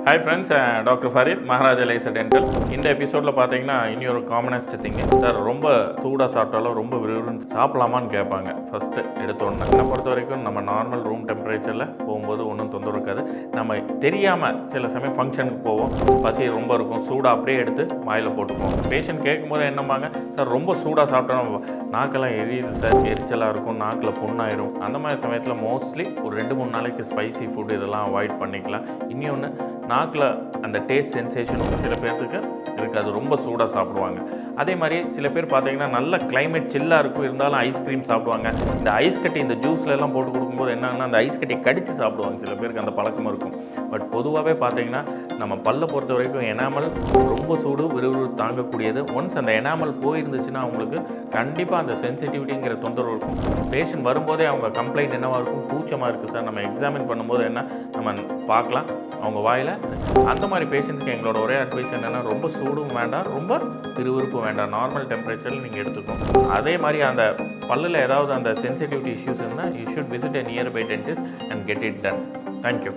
Hi friends, doctor Fareed, Maharaja laser dental. இந்த எபிசோடில் பார்த்தீங்கன்னா இனி ஒரு காமனஸ்ட் திங்கு சார், ரொம்ப சூடாக சாப்பிட்டாலும் ரொம்ப விறுவிறுன்னு சாப்பிடலாமான்னு கேட்பாங்க. ஃபஸ்ட்டு எடுத்தோடனே என்னை பொறுத்த வரைக்கும் நம்ம நார்மல் ரூம் டெம்பரேச்சரில் போகும்போது ஒன்றும் தொந்தரவு இருக்காது. நம்ம தெரியாமல் சில சமயம் ஃபங்க்ஷனுக்கு போவோம், பசி ரொம்ப இருக்கும், சூடாக அப்படியே எடுத்து வாயில் போட்டுப்போம். பேஷண்ட் கேட்கும்போது என்னம்பாங்க, சார் ரொம்ப சூடாக சாப்பிட்டோம் நாக்கெல்லாம் எரியுது சார், எரிச்சலாக இருக்கும், நாக்கில் புண்ணாயிரும். அந்த மாதிரி சமயத்தில் மோஸ்ட்லி ஒரு 2-3 நாளைக்கு ஸ்பைசி ஃபுட் இதெல்லாம் அவாய்ட் பண்ணிக்கலாம். இனி ஒன்று, நாக்கில் அந்த டேஸ்ட் சென்சேஷனும் சில பேர்த்துக்கு இருக்காது, ரொம்ப சூடாக சாப்பிடுவாங்க. அதே மாதிரி சில பேர் பார்த்தீங்கன்னா நல்ல கிளைமேட் சில்லாக இருக்கும், இருந்தாலும் ஐஸ்கிரீம் சாப்பிடுவாங்க. இந்த ஐஸ் கட்டி இந்த ஜூஸ்லலாம் போட்டு கொடுக்கும்போது என்னன்னா அந்த ஐஸ் கட்டியை கடித்து சாப்பிடுவாங்க. சில பேருக்கு அந்த பழக்கம் இருக்கும். பட் பொதுவாகவே பார்த்தீங்கன்னா நம்ம பல்லை பொறுத்த வரைக்கும் எனாமல் ரொம்ப சூடு விறுவிறு தாங்கக்கூடியது. ஒன்ஸ் அந்த எனாமல் போயிருந்துச்சுன்னா அவங்களுக்கு கண்டிப்பாக அந்த சென்சிட்டிவிட்டிங்கிற தொந்தரவு இருக்கும். பேஷண்ட் வரும்போதே அவங்க கம்ப்ளைண்ட் என்னவாக இருக்கும், கூச்சமாக இருக்குது சார், நம்ம எக்ஸாமின் பண்ணும்போது என்ன நம்ம பார்க்கலாம் அவங்க வாயில். அந்த மாதிரி பேஷண்ட்ஸ்க்கு எங்களோட ஒரே அட்வைஸ் என்னென்னா, ரொம்ப சூடும் வேண்டாம், ரொம்ப விறுவிறுப்பு வேண்டாம், நார்மல் டெம்பரேச்சரில் நீங்கள் எடுத்துக்கணும். அதே மாதிரி அந்த பல்லில் ஏதாவது அந்த சென்சிட்டிவிட்டி இஷ்யூஸ் இருந்தால் you should visit a nearby dentist and get it done. Thank you.